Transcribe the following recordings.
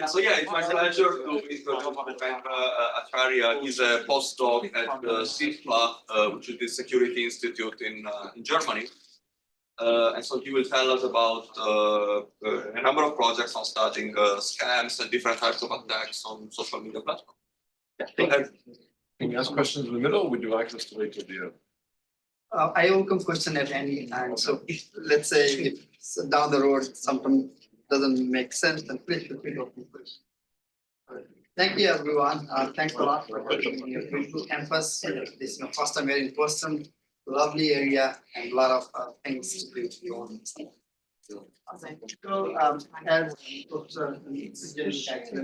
So yeah, it's my pleasure to introduce Bhupendra Acharya. He's a postdoc at CISPA, which is the Security Institute in Germany. And so he will tell us about a number of projects on studying scams and different types of attacks on social media platforms. Go ahead. Can you ask questions in the middle, or would you like us to wait till the end? I welcome question at any time. So if, let's say, if down the road something doesn't make sense, then please feel free to open question. Thank you, everyone. Thanks a lot for coming here. Beautiful campus. This is my first time here in Boston. Lovely area and a lot of things to do on. So, as Professor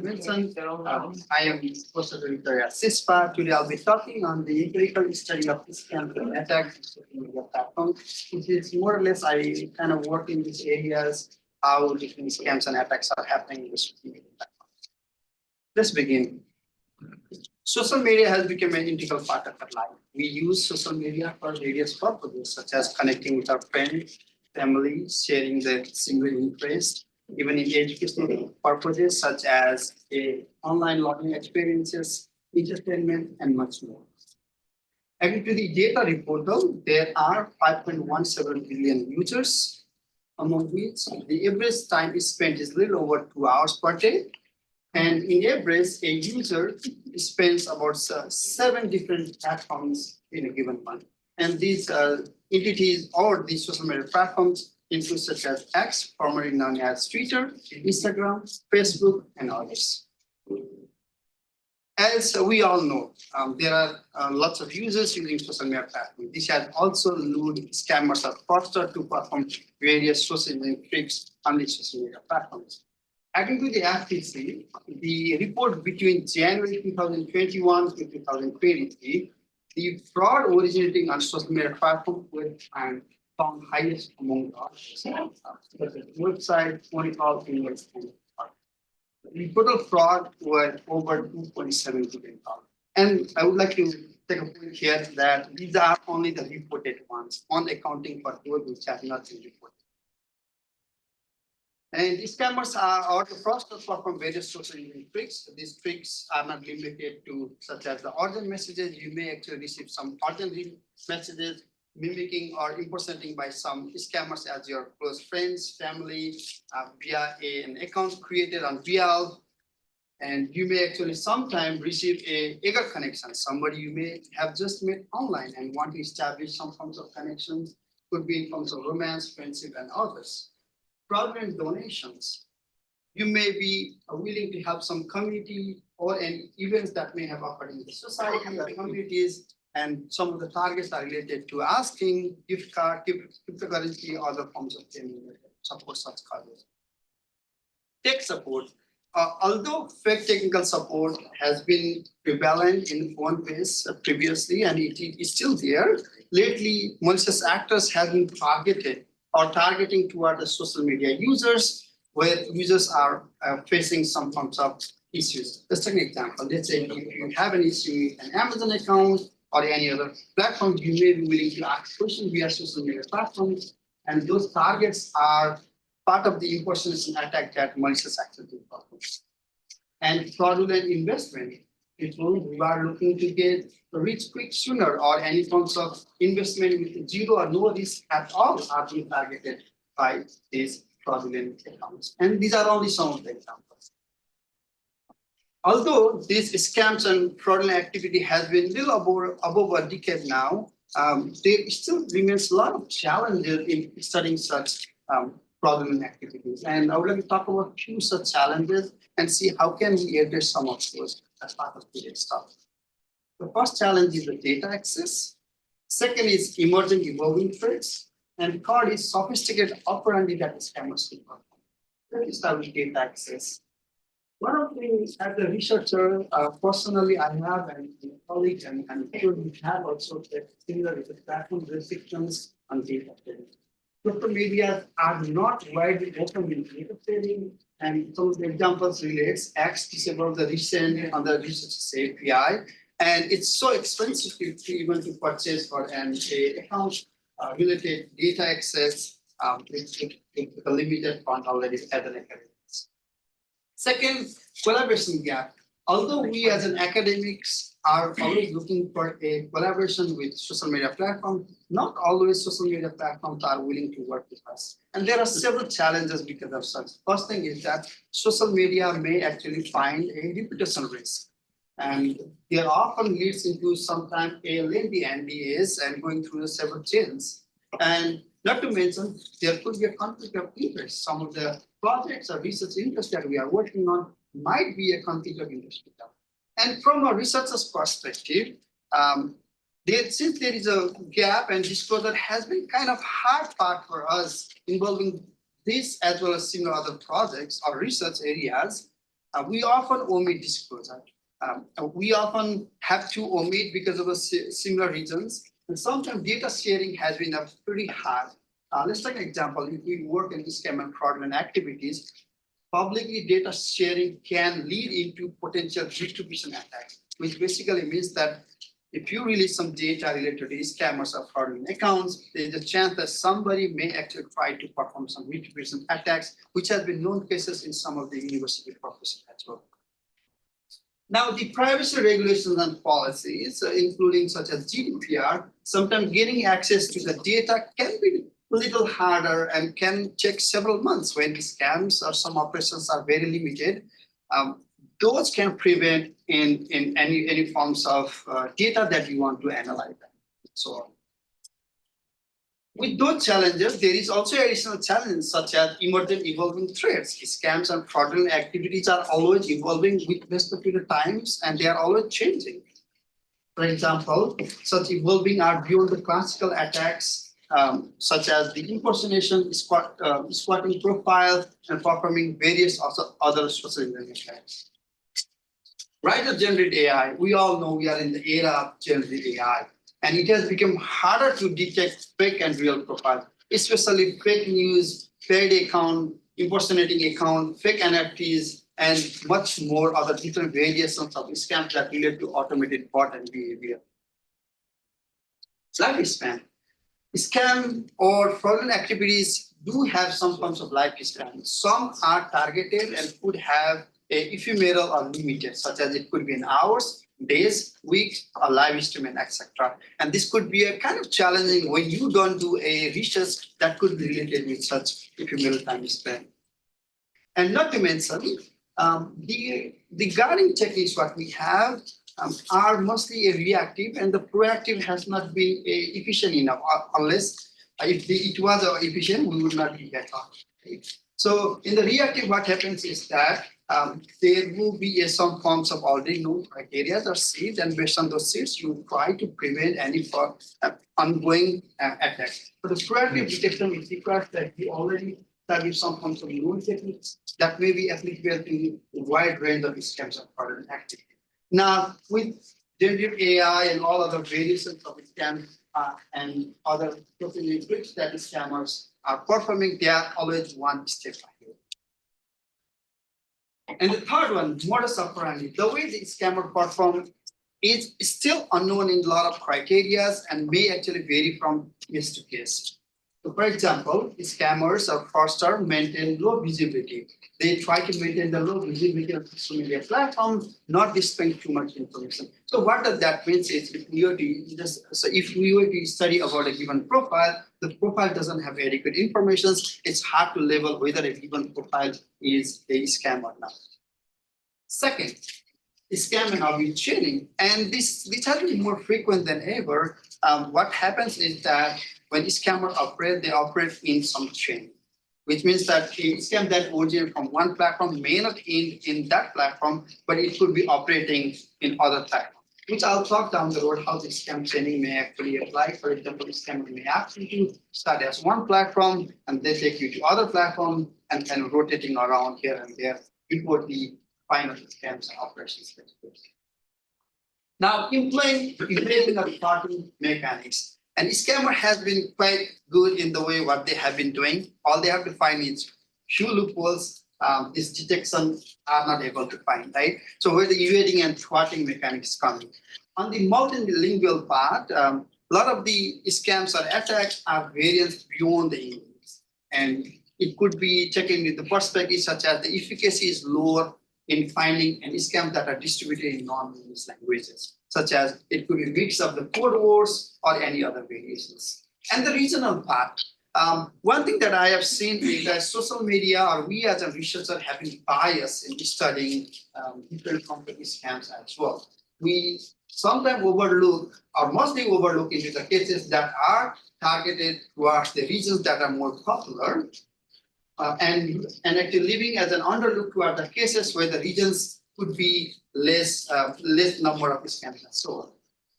mentioned, I am Postdoctoral at CISPA. Today I'll be talking on the empirical study of scams and attacks on media platforms. Which is more or less I kind of work in these areas, how different scams and attacks are happening in social media platforms. Let's begin. Social media has become an integral part of our life. We use social media for various purposes, such as connecting with our friends, family, sharing the single interest, even in educational purposes, such as online learning experiences, entertainment, and much more. According to the data report, though, there are 5.17 billion users, among which the average time spent is a little over 2 hours per day. And in average, a user spends about 7 different platforms in a given month. And these entities or these social media platforms include such as X, formerly known as Twitter, Instagram, Facebook, and others. As we all know, there are lots of users using social media platforms. This has also lured scammers or fraudsters to perform various social media tricks on these social media platforms. According to the FTC, the report between January 2021 to 2023, the fraud originating on social media platforms was found highest among us. Website, phone calls, emails, and the total fraud was over $2.7 billion. And I would like to take a point here that these are only the reported ones, on accounting for those which have not been reported. And these scammers are the fraudsters perform various social media tricks. These tricks are not limited to such as the urgent messages. You may actually receive some urgent messages mimicking or impersonating by some scammers as your close friends, family, via an account created on Real. And you may actually sometimes receive a eager connection. Somebody you may have just met online and want to establish some forms of connections, could be in forms of romance, friendship, and others. Fraudulent donations. You may be willing to help some community or any events that may have occurred in the society or communities, and some of the targets are related to asking gift card, cryptocurrency, or other forms of payment support such causes. Tech support. Although fake technical support has been prevalent in one phase previously, and it is still there, lately malicious actors have been targeting toward the social media users, where users are facing some forms of issues. Let's take an example. Let's say if you have an issue with an Amazon account or any other platform, you may be willing to ask questions via social media platforms, and those targets are part of the impersonation attack that malicious actors do. And fraudulent investment. People who are looking to get rich quick sooner, or any forms of investment with zero or no risk at all are being targeted by these fraudulent accounts. And these are only some of the examples. Although these scams and fraudulent activity has been little above a decade now, there still remains a lot of challenges in studying such fraudulent activities. And I would like to talk about a few such challenges and see how can we address some of those as part of today's talk. The first challenge is the data access. Second is emerging evolving threats. And third is sophisticated operandi that scammers can perform. Let's start with data access. One of the things as a researcher, personally, I have and colleagues and sure we have also similar platform restrictions on data sharing. Social media are not widely open in data sharing, and some of the examples relates X disabled the recent on the research API, and it's so expensive to even to purchase for an account related data access with a limited fund already as an academic. Second, collaboration gap. Although we as an academics are always looking for a collaboration with social media platforms, not always social media platforms are willing to work with us. And there are several challenges because of such. First thing is that social media may actually find a reputation risk. And there often leads into sometimes a lengthy NDAs and going through the several chains. And not to mention, there could be a conflict of interest. Some of the projects or research interests that we are working on might be a conflict of interest with them. And from a researcher's perspective, since there is a gap and disclosure has been kind of hard part for us involving this as well as similar other projects or research areas, we often omit disclosure. We often have to omit because of a similar reasons. And sometimes data sharing has been pretty hard. Let's take an example. If we work in scam and fraudulent activities, publicly data sharing can lead into potential distribution attacks, which basically means that if you release some data related to scammers or fraudulent accounts, there's a chance that somebody may actually try to perform some distribution attacks, which has been known cases in some of the university professors as well. Now, the privacy regulations and policies, including such as GDPR, sometimes getting access to the data can be a little harder and can take several months when the scams or some operations are very limited. Those can prevent in any forms of data that you want to analyze. So on. With those challenges, there is also additional challenges such as emergent evolving threats. Scams and fraudulent activities are always evolving with respect to the times, and they are always changing. For example, such evolving are beyond the classical attacks, such as the impersonation, squatting profile, and performing various other social engineering attacks. Rise of generative AI. We all know we are in the era of generative AI. And it has become harder to detect fake and real profiles, especially fake news, paid account, impersonating account, fake NFTs, and much more other different variations of scams that relate to automated bot and behavior. Lifespan. Scam or fraudulent activities do have some forms of lifespan. Some are targeted and could have a ephemeral or limited, such as it could be in hours, days, weeks, or live streaming, etc. And this could be a kind of challenging when you don't do a research that could be related with such ephemeral time span. And not to mention, the guarding techniques what we have are mostly reactive, and the proactive has not been efficient enough, unless if it was efficient, we would not be better. So in the reactive, what happens is that there will be some forms of already known criteria or seeds, and based on those seeds, you try to prevent any ongoing attacks. But the proactive detection is requires that you already establish some forms of known techniques that may be applicable to a wide range of scams and fraudulent activity. Now, with generative AI and all other variations of scams and other tricks that the scammers are performing, they are always one step ahead. And the third one, modus operandi. The way the scammer perform is still unknown in a lot of criteria and may actually vary from case to case. So for example, scammers or fraudsters maintain low visibility. They try to maintain the low visibility of social media platforms, not displaying too much information. So what does that mean is if we were to study about a given profile, the profile doesn't have adequate information, it's hard to label whether a given profile is a scam or not. Second, scam and outreach chaining. And this has been more frequent than ever. What happens is that when scammers operate, they operate in some chain, which means that a scam that originates from one platform may not end in that platform, but it could be operating in other platforms, which I'll talk down the road how the scam chaining may actually apply. For example, the scammer may ask you to start as one platform and they take you to other platform and kind of rotating around here and there before the final scams and operations. Now, implementing a reporting mechanics. And scammer has been quite good in the way what they have been doing. All they have to find is few loopholes this detection are not able to find, right? So where the evading and thwarting mechanics come in. On the multilingual part, a lot of the scams or attacks are variants beyond the English. And it could be taken with the perspective such as the efficacy is lower in finding any scams that are distributed in non-English languages, such as it could be a mix of the code words or any other variations. And the regional part. One thing that I have seen is that social media or we as a researcher have been biased in studying different company scams as well. We sometimes overlook or mostly overlook into the cases that are targeted towards the regions that are more popular and actually leaving as an underlook toward the cases where the regions could be less number of scams and so on.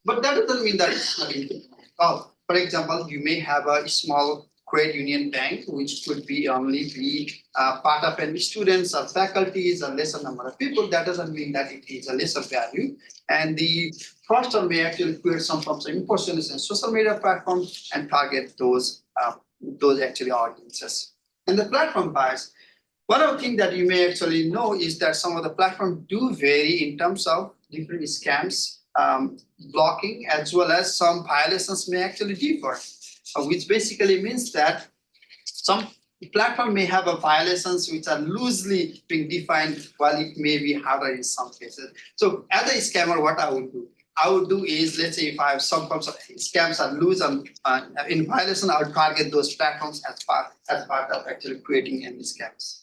But that doesn't mean that it's not important. For example, you may have a small credit union bank, which could be only part of any students or faculties or lesser number of people. That doesn't mean that it is a lesser value. And the fraudster may actually create some forms of impersonation in social media platforms and target those actually audiences. And the platform bias. One of the things that you may actually know is that some of the platforms do vary in terms of different scams, blocking, as well as some violations may actually differ. Which basically means that some platform may have a violations which are loosely being defined while it may be harder in some cases. So as a scammer, what I would do is, let's say if I have some forms of scams are loose and in violation, I would target those platforms as part of actually creating any scams.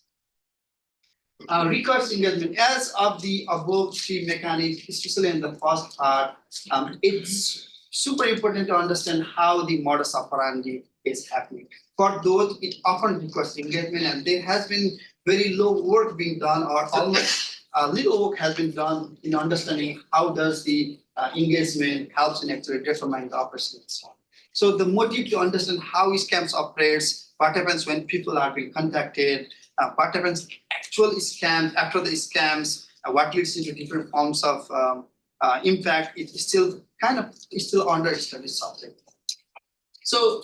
Recursive engagement, as of the above three mechanics, especially in the first part, it's super important to understand how the modus operandi is happening. For those, it often requires engagement, and there has been very low work being done, or almost little work has been done in understanding how does the engagement helps in actually determining the operation and so on. So the motive to understand how scams operates, what happens when people are being contacted, what happens actual scams after the scams, what leads into different forms of impact, it's still under study subject. So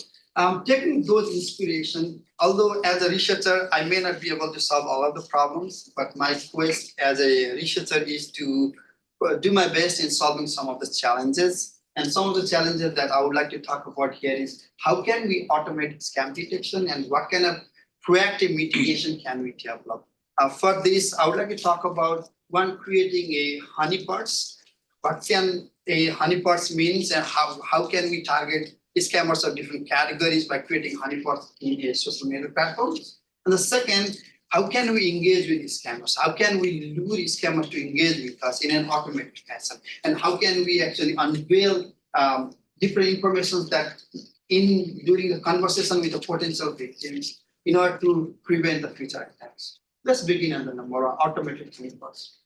taking those inspiration, although as a researcher, I may not be able to solve all of the problems, but my quest as a researcher is to do my best in solving some of the challenges. And some of the challenges that I would like to talk about here is how can we automate scam detection and what kind of proactive mitigation can we develop? For this, I would like to talk about one, creating a honeypots. What can a honeypots means and how can we target scammers of different categories by creating honeypots in a social media platforms? And the second, how can we engage with scammers? How can we lure scammers to engage with us in an automated fashion? And how can we actually unveil different information that during the conversation with the potential victims in order to prevent the future attacks? Let's begin on the number of automated honeypots.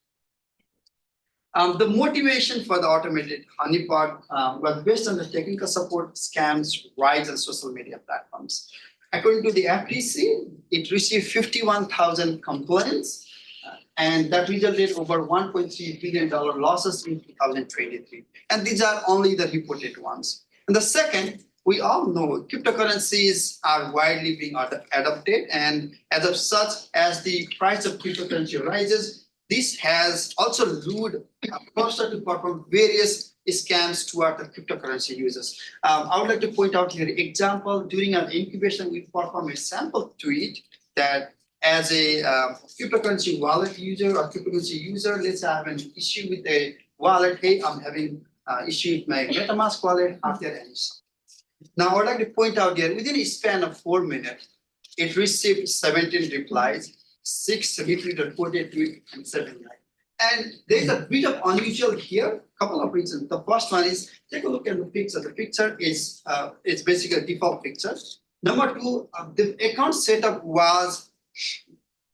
The motivation for the automated honeypot was based on the technical support scams rise on social media platforms. According to the FTC, it received 51,000 complaints, and that resulted over $1.3 billion losses in 2023. And these are only the reported ones. And the second, we all know cryptocurrencies are widely being adopted, and as of such, as the price of cryptocurrency rises, this has also lured fraudsters to perform various scams toward the cryptocurrency users. I would like to point out here example, during our incubation, we perform a sample tweet that as a cryptocurrency wallet user or cryptocurrency user, let's say I have an issue with a wallet. Hey, I'm having issue with my MetaMask wallet. Are there any? Now, I would like to point out here, within a span of 4 minutes, it received 17 replies, 6 retweeted, 48 tweets, and 7 likes. And there's a bit of unusual here, couple of reasons. The first one is, take a look at the picture. The picture is it's basically a default picture. Number two, the account setup was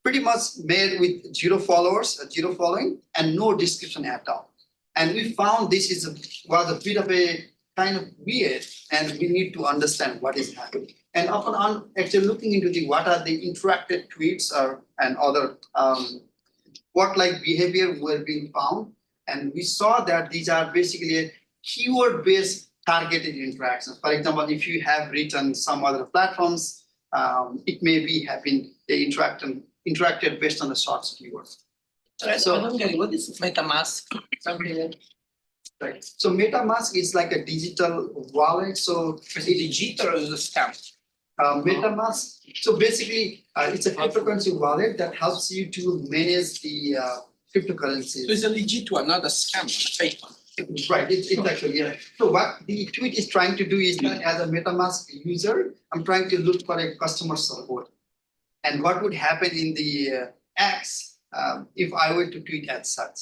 pretty much made with 0 followers, 0 following, and no description at all. And we found this was a bit of a kind of weird, and we need to understand what is happening. And often on actually looking into what are the interacted tweets and other what like behavior were being found. And we saw that these are basically a keyword-based targeted interactions. For example, if you have written some other platforms, it may be having the interacted based on the source keywords. So what is MetaMask? Right. So MetaMask is like a digital wallet. So Is it digital or is it a scam? MetaMask. So basically, it's a cryptocurrency wallet that helps you to manage the cryptocurrencies. So it's a legit one, not a scam, fake one. Right, it's actually, yeah. So what the tweet is trying to do is that as a MetaMask user, I'm trying to look for a customer support. And what would happen in the X if I were to tweet as such.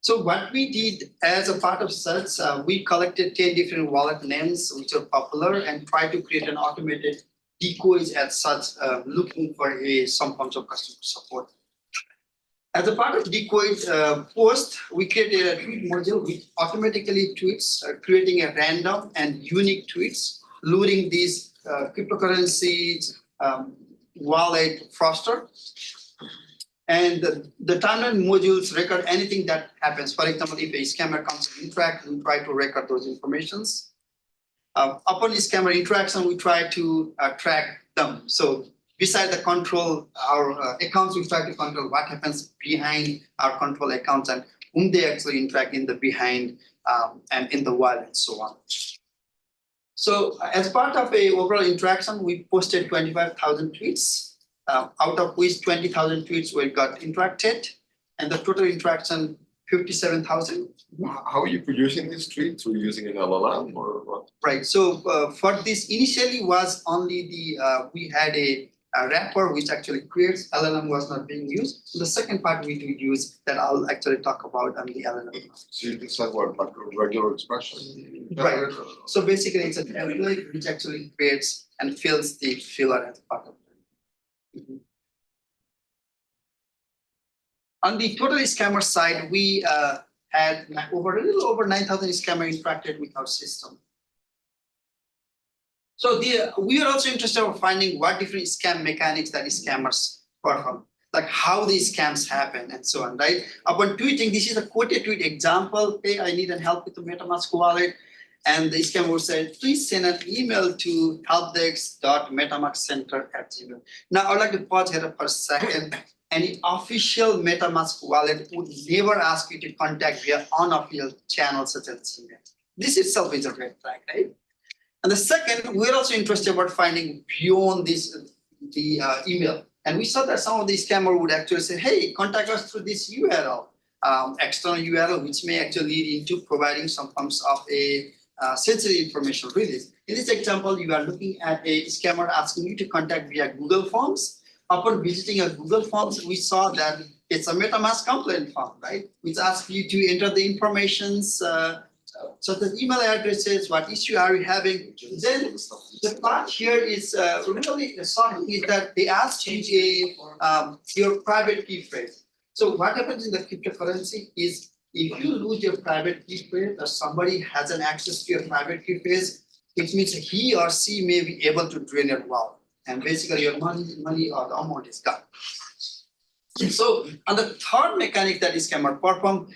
So what we did as a part of search, we collected 10 different wallet names which are popular and tried to create an automated decoys as such, looking for some forms of customer support. As a part of decoys post, we created a tweet module which automatically tweets, creating a random and unique tweets, luring these cryptocurrencies, wallet fraudster. And the timeline modules record anything that happens. For example, if a scammer comes to interact, we try to record those informations. Upon the scammer interaction, we try to track them. So beside the control, our accounts, we try to control what happens behind our control accounts and whom they actually interact in the behind and in the while and so on. So as part of a overall interaction, we posted 25,000 tweets, out of which 20,000 tweets were got interacted, and the total interaction 57,000. How are you producing these tweets? Were you using an LLM or what? Right. So for this initially was only the we had a wrapper which actually creates. LLM was not being used. So the second part we do use that I'll actually talk about on the LLM. So you just have what, like a regular expression? Right. So basically, it's a template which actually creates and fills the filler as part of it. On the total scammer side, we had a little over 9,000 scammer interacted with our system. So we are also interested in finding what different scam mechanics that scammers perform, like how these scams happen and so on, right? Upon tweeting, this is a quoted tweet example. Hey, I need help with the MetaMask wallet. And the scammer would say, please send an email to helpdesk.metamaskcenter@gmail. Now, I would like to pause here for a second. Any official MetaMask wallet would never ask you to contact via unofficial channels such as Gmail. This itself is a red flag, right? And the second, we're also interested about finding beyond this, the email. And we saw that some of these scammers would actually say, hey, contact us through this URL, external URL, which may actually lead into providing some forms of a sensitive information release. In this example, you are looking at a scammer asking you to contact via Google Forms. Upon visiting a Google Forms, we saw that it's a MetaMask complaint form, right? Which asks you to enter the informations, such as email addresses, what issue are you having. Then the part here is really shocking is that they ask you your private key phrase. So what happens in the cryptocurrency is if you lose your private key phrase or somebody has an access to your private key phrase, it means he or she may be able to drain your wallet. And basically your money or the amount is gone. So on the third mechanic that is scammer perform,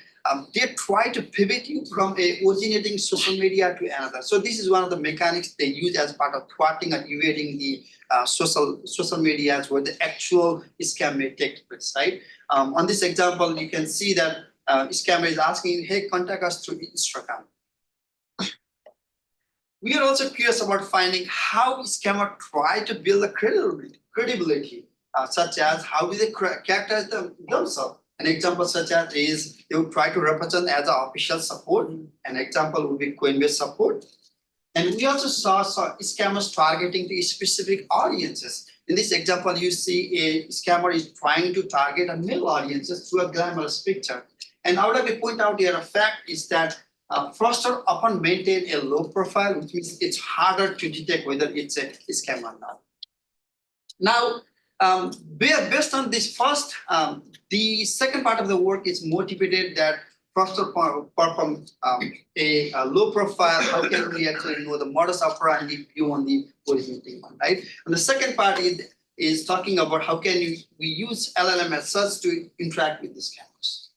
they try to pivot you from a originating social media to another. So this is one of the mechanics they use as part of thwarting and evading the social medias where the actual scam may take place, right? On this example, you can see that scammer is asking, hey, contact us through Instagram. We are also curious about finding how scammer try to build a credibility, such as how do they characterize themselves. An example such as is they would try to represent as an official support. An example would be Coinbase support. And we also saw scammers targeting to specific audiences. In this example, you see a scammer is trying to target a male audiences through a glamorous picture. And I would like to point out here a fact is that fraudster often maintain a low profile, which means it's harder to detect whether it's a scam or not. Now, based on this first, the second part of the work is motivated that fraudster perform a low profile. How can we actually know the modus operandi beyond the originating one, right? And the second part is talking about how can we use LLM as such to interact with the scammers.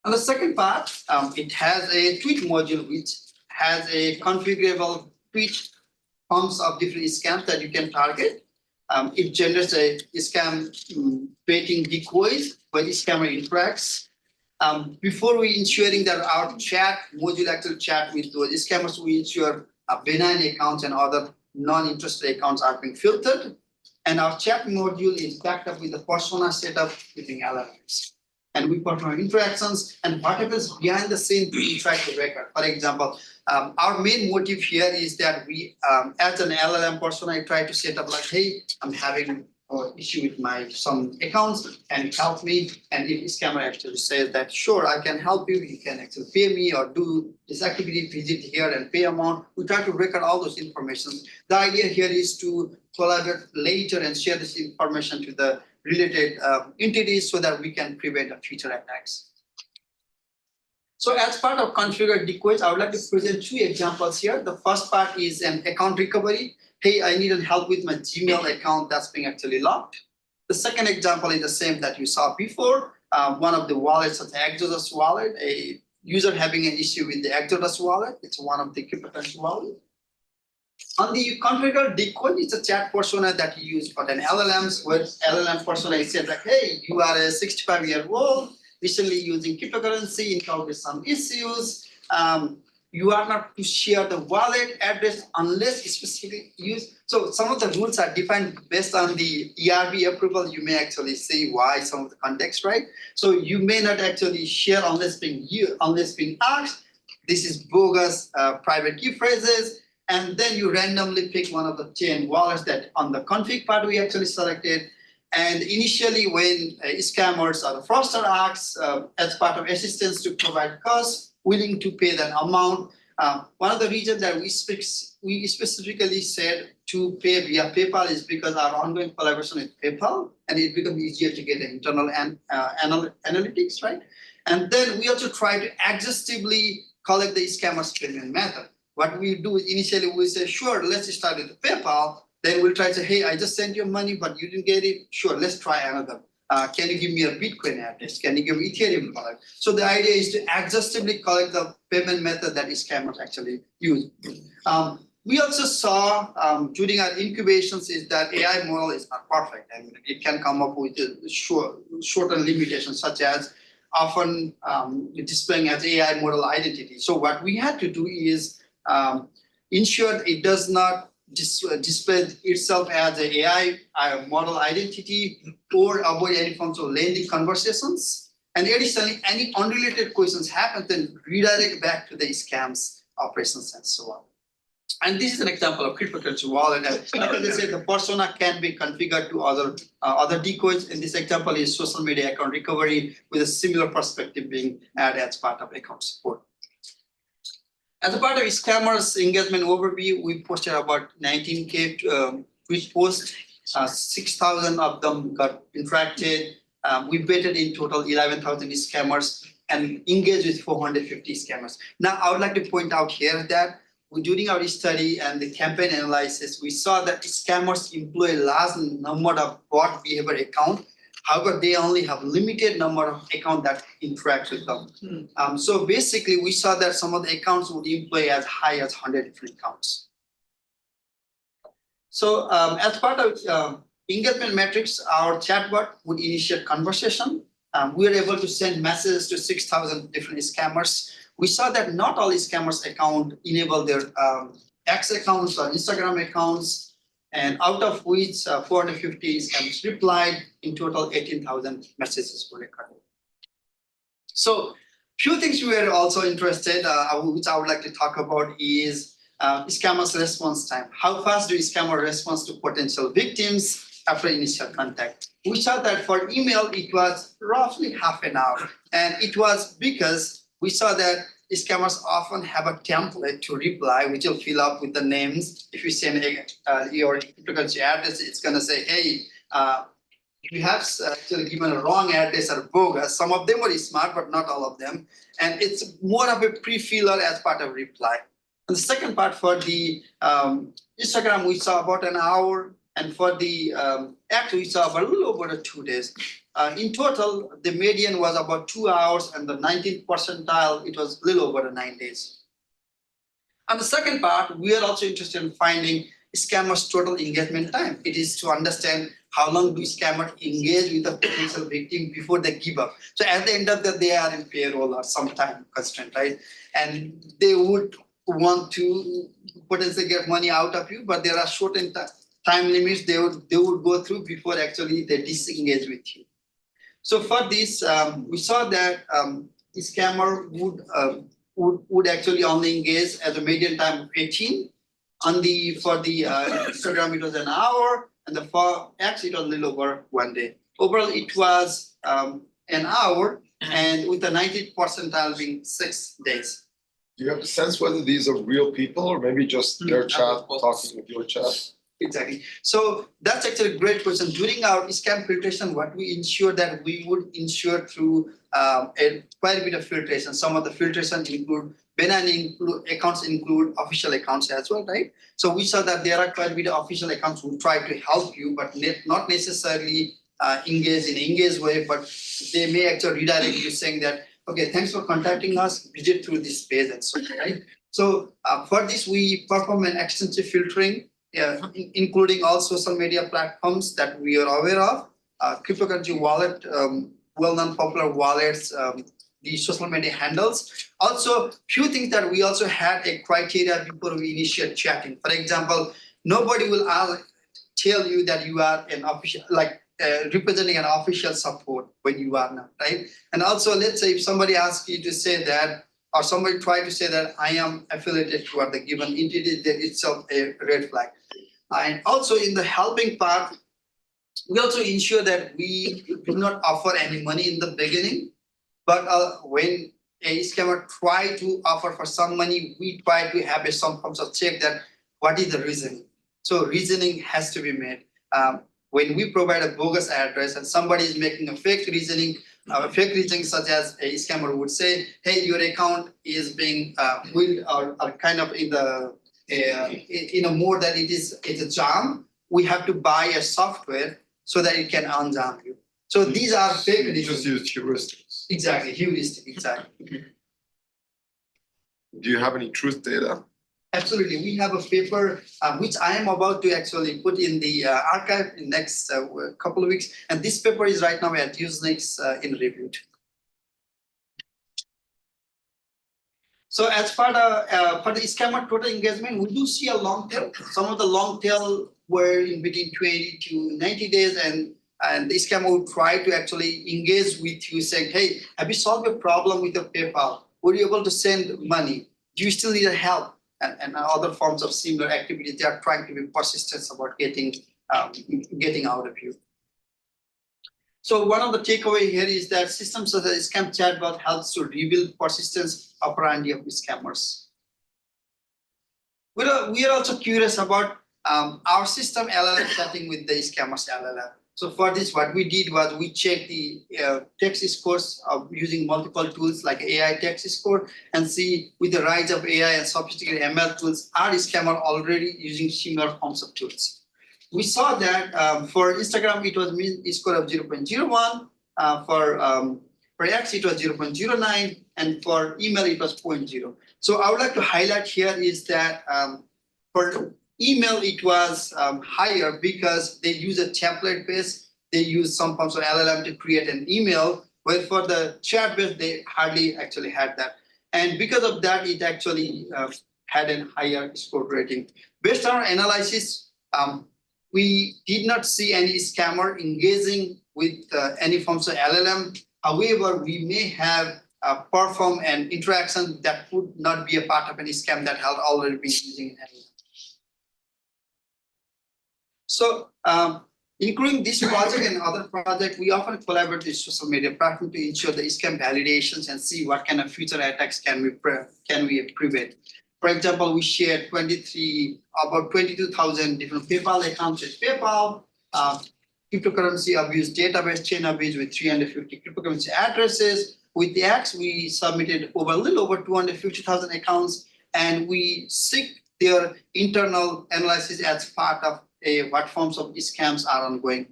On the second part, it has a tweet module which has a configurable tweet forms of different scams that you can target. It generates a scam baiting decoys where the scammer interacts. Before we ensuring that our chat module actually chat with those scammers, we ensure benign accounts and other non-interested accounts are being filtered. And our chat module is backed up with the persona setup using LLMs. And we perform interactions, and what happens behind the scene, we try to record. For example, our main motive here is that we, as an LLM person, I try to set up like, hey, I'm having an issue with my some accounts, and help me. And if scammer actually says that, sure, I can help you, you can actually pay me or do this activity, visit here and pay amount. We try to record all those information. The idea here is to collaborate later and share this information to the related entities so that we can prevent future attacks. So as part of configure decoys, I would like to present two examples here. The first part is an account recovery. Hey, I needed help with my Gmail account that's being actually locked. The second example is the same that you saw before. One of the wallets of the Exodus wallet, a user having an issue with the Exodus wallet. It's one of the cryptocurrency wallet. On the configure decoy, it's a chat persona that you use for an LLMs, where LLM persona is said like, hey, you are a 65-year-old, recently using cryptocurrency, encountered some issues. You are not to share the wallet address unless specifically used. So some of the rules are defined based on the ERB approval. You may actually see why some of the context, right? So you may not actually share unless being asked. This is bogus private key phrases. And then you randomly pick one of the 10 wallets that on the config part we actually selected. And initially when scammers or the fraudster asks as part of assistance to provide costs, willing to pay that amount. One of the reasons that we specifically said to pay via PayPal is because our ongoing collaboration with PayPal, and it becomes easier to get internal analytics, right? And then we also try to exhaustively collect the scammer's payment method. What we do is initially we say, sure, let's start with PayPal. Then we'll try to say, hey, I just sent you money, but you didn't get it. Sure, let's try another. Can you give me a Bitcoin address? Can you give me Ethereum wallet? So the idea is to exhaustively collect the payment method that scammers actually use. We also saw during our incubations is that AI model is not perfect. I mean, it can come up with short-term limitations, such as often displaying as AI model identity. So what we had to do is ensure it does not display itself as an AI model identity or avoid any forms of lengthy conversations. And additionally, any unrelated questions happen, then redirect back to the scams operations and so on. And this is an example of cryptocurrency wallet. As I said, the persona can be configured to other decoys. In this example is social media account recovery with a similar perspective being added as part of account support. As a part of scammers engagement overview, we posted about 19K tweet posts. 6,000 of them got interacted. We vetted in total 11,000 scammers and engaged with 450 scammers. Now, I would like to point out here that during our study and the campaign analysis, we saw that scammers employ a large number of bot behavior accounts. However, they only have limited number of accounts that interact with them. So basically, we saw that some of the accounts would employ as high as 100 different accounts. So as part of engagement metrics, our chatbot would initiate conversation. We were able to send messages to 6,000 different scammers. We saw that not all scammers account enable their X accounts or Instagram accounts, and out of which 450 scammers replied. In total, 18,000 messages were recorded. So few things we were also interested, which I would like to talk about is scammers response time. How fast do scammer respond to potential victims after initial contact? We saw that for email, it was roughly half an hour. And it was because we saw that scammers often have a template to reply, which will fill up with the names. If you send your cryptocurrency address, it's going to say, hey, you have actually given a wrong address or bogus. Some of them are smart, but not all of them. And it's more of a pre-filler as part of reply. And the second part for the Instagram, we saw about an hour. And for the X, we saw about a little over 2 days. In total, the median was about 2 hours, and the 19th percentile, it was a little over 9 days. And the second part, we are also interested in finding scammers' total engagement time. It is to understand how long do scammers engage with the potential victim before they give up. So at the end of the day, they are in payroll or some time constraint, right? And they would want to potentially get money out of you, but there are certain time limits they would go through before actually they disengage with you. So for this, we saw that scammer would actually only engage at the median time of 18. For the Instagram it was an hour, and for X it was a little over 1 day. Overall it was an hour, and with the 90th percentile being 6 days. Do you have a sense whether these are real people or maybe just their chat talking with your chat? Exactly. So that's actually a great question. During our scam filtration, what we ensure that we would ensure through quite a bit of filtration. Some of the filtration include benign accounts, include official accounts as well, right? So we saw that there are quite a bit of official accounts who try to help you, but not necessarily engage in engaged way, but they may actually redirect you saying that, okay, thanks for contacting us, visit through this page and so on, right? So for this, we perform an extensive filtering, including all social media platforms that we are aware of, cryptocurrency wallet, well-known popular wallets, the social media handles. Also, few things that we also had a criteria before we initiate chatting. For example, nobody will tell you that you are an official, like representing an official support when you are not, right? And also, let's say if somebody asks you to say that, or somebody try to say that I am affiliated toward the given entity, that itself a red flag. And also in the helping part, we also ensure that we do not offer any money in the beginning, but when a scammer try to offer for some money, we try to have some forms of check that what is the reasoning. So reasoning has to be made. When we provide a bogus address and somebody is making a fake reasoning such as a scammer would say, hey, your account is being willed or kind of in a mode that it's a jam, we have to buy a software so that it can unjam you. So these are fake reasons. Just use heuristics. Exactly, heuristic, exactly. Do you have any truth data? Absolutely, we have a paper which I am about to actually put in the archive in next couple of weeks, and this paper is right now at Usenix in review. So as for the scammer total engagement, we do see a long tail. Some of the long tail were in between 20 to 90 days, and the scammer would try to actually engage with you saying, hey, have you solved your problem with your PayPal? Were you able to send money? Do you still need help? And other forms of similar activities, they are trying to be persistent about getting out of you. So one of the takeaway here is that systems such as scam chatbot helps to reveal persistence operandi of scammers. We are also curious about our system LLM chatting with the scammers LLM. So for this, what we did was we checked the text scores of using multiple tools like AI text score and see with the rise of AI and sophisticated ML tools, are scammer already using similar forms of tools? We saw that for Instagram, it was mean score of 0.01, for X, it was 0.09, and for email, it was 0.0. So I would like to highlight here is that for email, it was higher because they use a template base. They use some forms of LLM to create an email, where for the chat base, they hardly actually had that. And because of that, it actually had a higher score rating. Based on our analysis, we did not see any scammer engaging with any forms of LLM. However, we may have performed an interaction that would not be a part of any scam that had already been using an LLM. So, including this project and other projects, we often collaborate with social media platforms to ensure the scam validations and see what kind of future attacks can we prevent. For example, we shared about 22,000 different PayPal accounts with PayPal, cryptocurrency abuse database chain abuse with 350 cryptocurrency addresses. With the X, we submitted a little over 250,000 accounts, and we seek their internal analysis as part of what forms of scams are ongoing.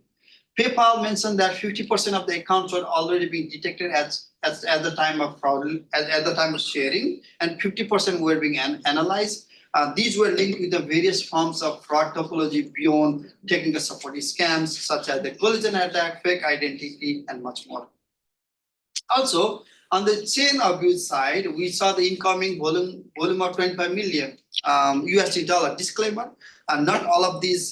PayPal mentioned that 50% of the accounts were already being detected at the time of fraud, at the time of sharing, and 50% were being analyzed. These were linked with the various forms of fraud topology beyond technical support scams, such as the collision attack, fake identity, and much more. Also, On the chain abuse side, we saw the incoming volume of 25 million USD dollar. Disclaimer: not all of these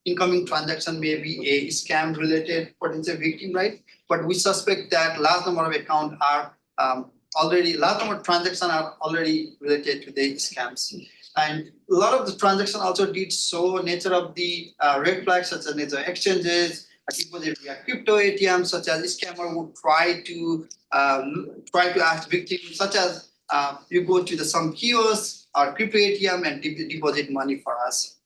incoming transaction may be a scam related potential victim, right? But we suspect that large number of accounts are large number of transactions are already related to the scams. And a lot of the transaction also did so nature of the red flags, such as nature exchanges, deposit via crypto ATMs, such as scammer would try to ask victims, such as you go to some kiosk or crypto ATM and deposit money for us.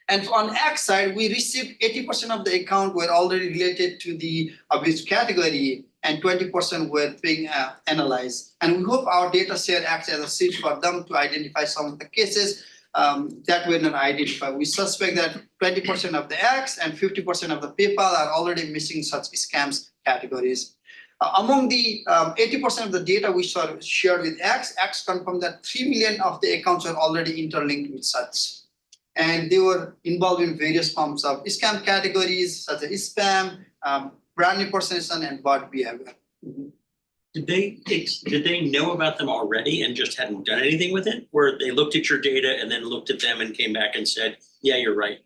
And on X side, we received 80% of the account were already related to the abuse category, and 20% were being analyzed. And we hope our data set acts as a seed for them to identify some of the cases that were not identified. We suspect that 20% of the X and 50% of the PayPal are already missing such scams categories. Among the 80% of the data we shared with X confirmed that 3 million of the accounts were already interlinked with such. And they were involved in various forms of scam categories, such as spam, brand impersonation, and bot behavior. Did they know about them already and just hadn't done anything with it? Or they looked at your data and then looked at them and came back and said, yeah, you're right?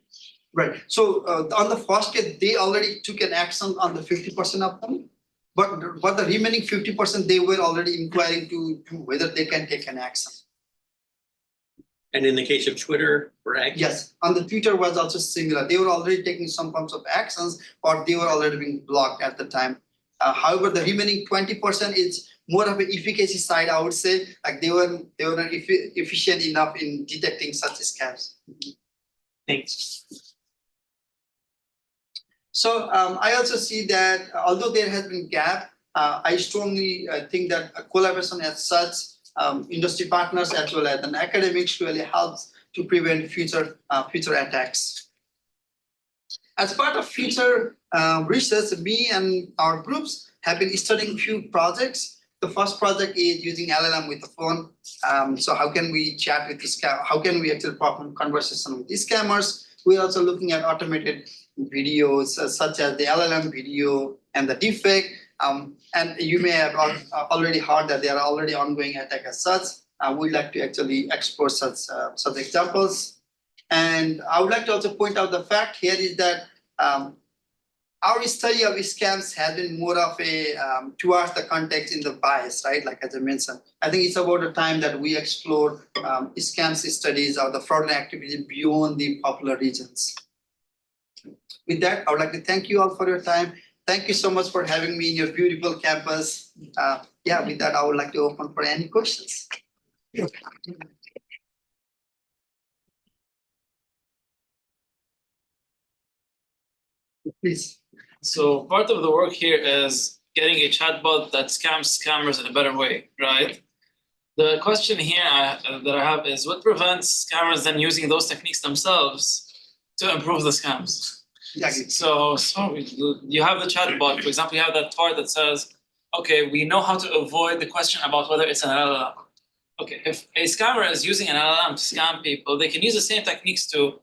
Right. So on the first case, they already took an action on the 50% of them. But the remaining 50%, they were already inquiring to whether they can take an action. And in the case of Twitter or X? Yes, on the Twitter was also similar. They were already taking some forms of actions, or they were already being blocked at the time. However, the remaining 20% is more of an efficacy side, I would say. Like they were not efficient enough in detecting such scams. Thanks. So I also see that although there has been gap, I strongly think that a collaboration as such, industry partners as well as an academics really helps to prevent future attacks. As part of future research, me and our groups have been studying few projects. The first project is using LLM with the phone. So how can we chat with this scam? How can we actually perform conversation with these scammers? We're also looking at automated videos such as the LLM video and the deepfake. And you may have already heard that there are already ongoing attacks as such. We'd like to actually explore such examples. And I would like to also point out the fact here is that our study of scams has been more of a towards the context in the bias, right? Like as I mentioned, I think it's about the time that we explore scams studies or the fraudulent activity beyond the popular regions. With that, I would like to thank you all for your time. Thank you so much for having me in your beautiful campus. Yeah, with that, I would like to open for any questions. Please. So part of the work here is getting a chatbot that scams scammers in a better way, right? The question here that I have is, what prevents scammers then using those techniques themselves to improve the scams? Exactly. So you have the chatbot, for example, you have that part that says, okay, we know how to avoid the question about whether it's an LLM. Okay, if a scammer is using an LLM to scam people, they can use the same techniques to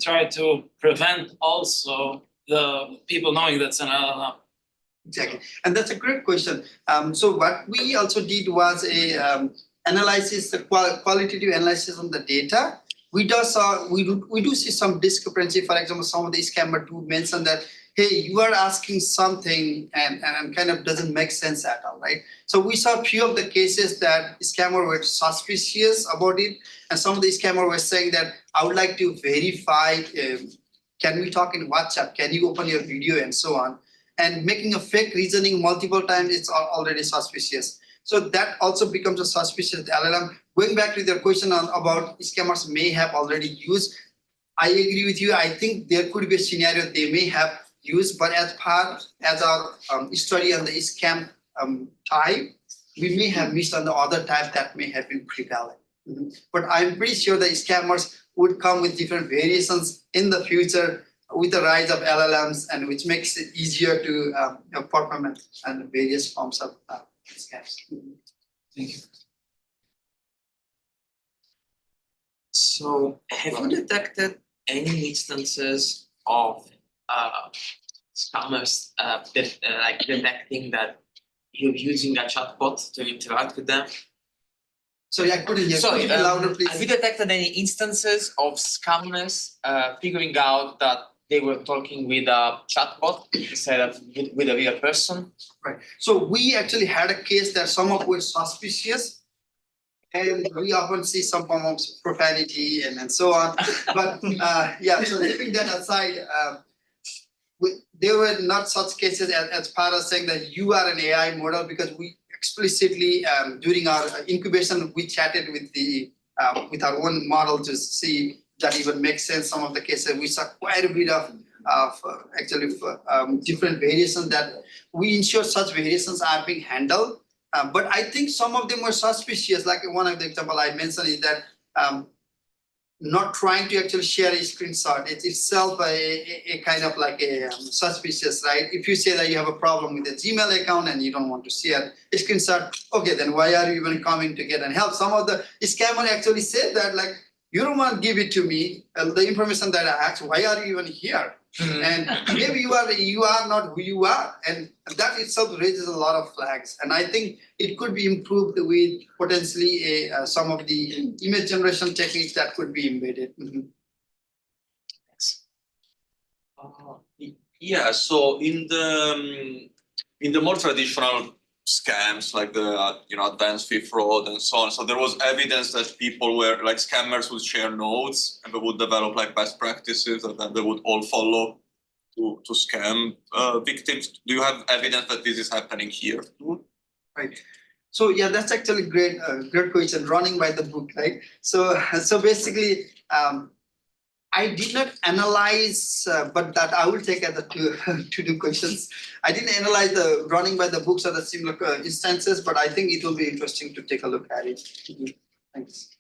try to prevent also the people knowing that's an LLM. Exactly, and that's a great question. So what we also did was a analysis, the qualitative analysis on the data. We do see some discrepancy. For example, some of the scammer do mention that, hey, you are asking something and kind of doesn't make sense at all, right? So we saw a few of the cases that scammer were suspicious about it, and some of the scammer were saying that I would like to verify. Can we talk in WhatsApp? Can you open your video and so on? And making a fake reasoning multiple times, it's already suspicious. So that also becomes a suspicious LLM. Going back to your question about scammers may have already used, I agree with you. I think there could be a scenario they may have used, but as part as our study on the scam type, we may have missed on the other type that may have been prevalent. But I'm pretty sure that scammers would come with different variations in the future with the rise of LLMs, and which makes it easier to perform and various forms of scams. Thank you. So have you detected any instances of scammers like detecting that you're using a chatbot to interact with them? Sorry, I couldn't hear. Sorry, Could you be louder, have you please? detected any instances of scammers figuring out that they were talking with a chatbot instead of with a real person? Right. So we actually had a case that some of were suspicious. And we often see some form of profanity and so on. But yeah, so leaving that aside, there were not such cases as part of saying that you are an AI model, because we explicitly during our incubation we chatted with our own model to see that even makes sense. Some of the cases we saw quite a bit of different variations that we ensure such variations are being handled. But I think some of them were suspicious. Like one of the example I mentioned is that not trying to actually share a screenshot. It's itself a kind of like a suspicious, right? If you say that you have a problem with a Gmail account and you don't want to share a screenshot, okay, then why are you even coming to get and help? Some of the scammers actually said that, like, you don't want to give it to me, the information that I asked, why are you even here? And maybe you are not who you are, and that itself raises a lot of flags. And I think it could be improved with potentially some of the image generation techniques that could be embedded. Yeah, so in the more traditional scams like the advanced fee fraud and so on, so there was evidence that people were like scammers would share notes and they would develop like best practices and then they would all follow to scam victims. Do you have evidence that this is happening here too? Right. So yeah, that's actually great question. Running by the book, right? So basically, I did not analyze, but that I will take as a to do questions. I didn't analyze the running by the books or the similar instances, but I think it will be interesting to take a look at it. Thanks.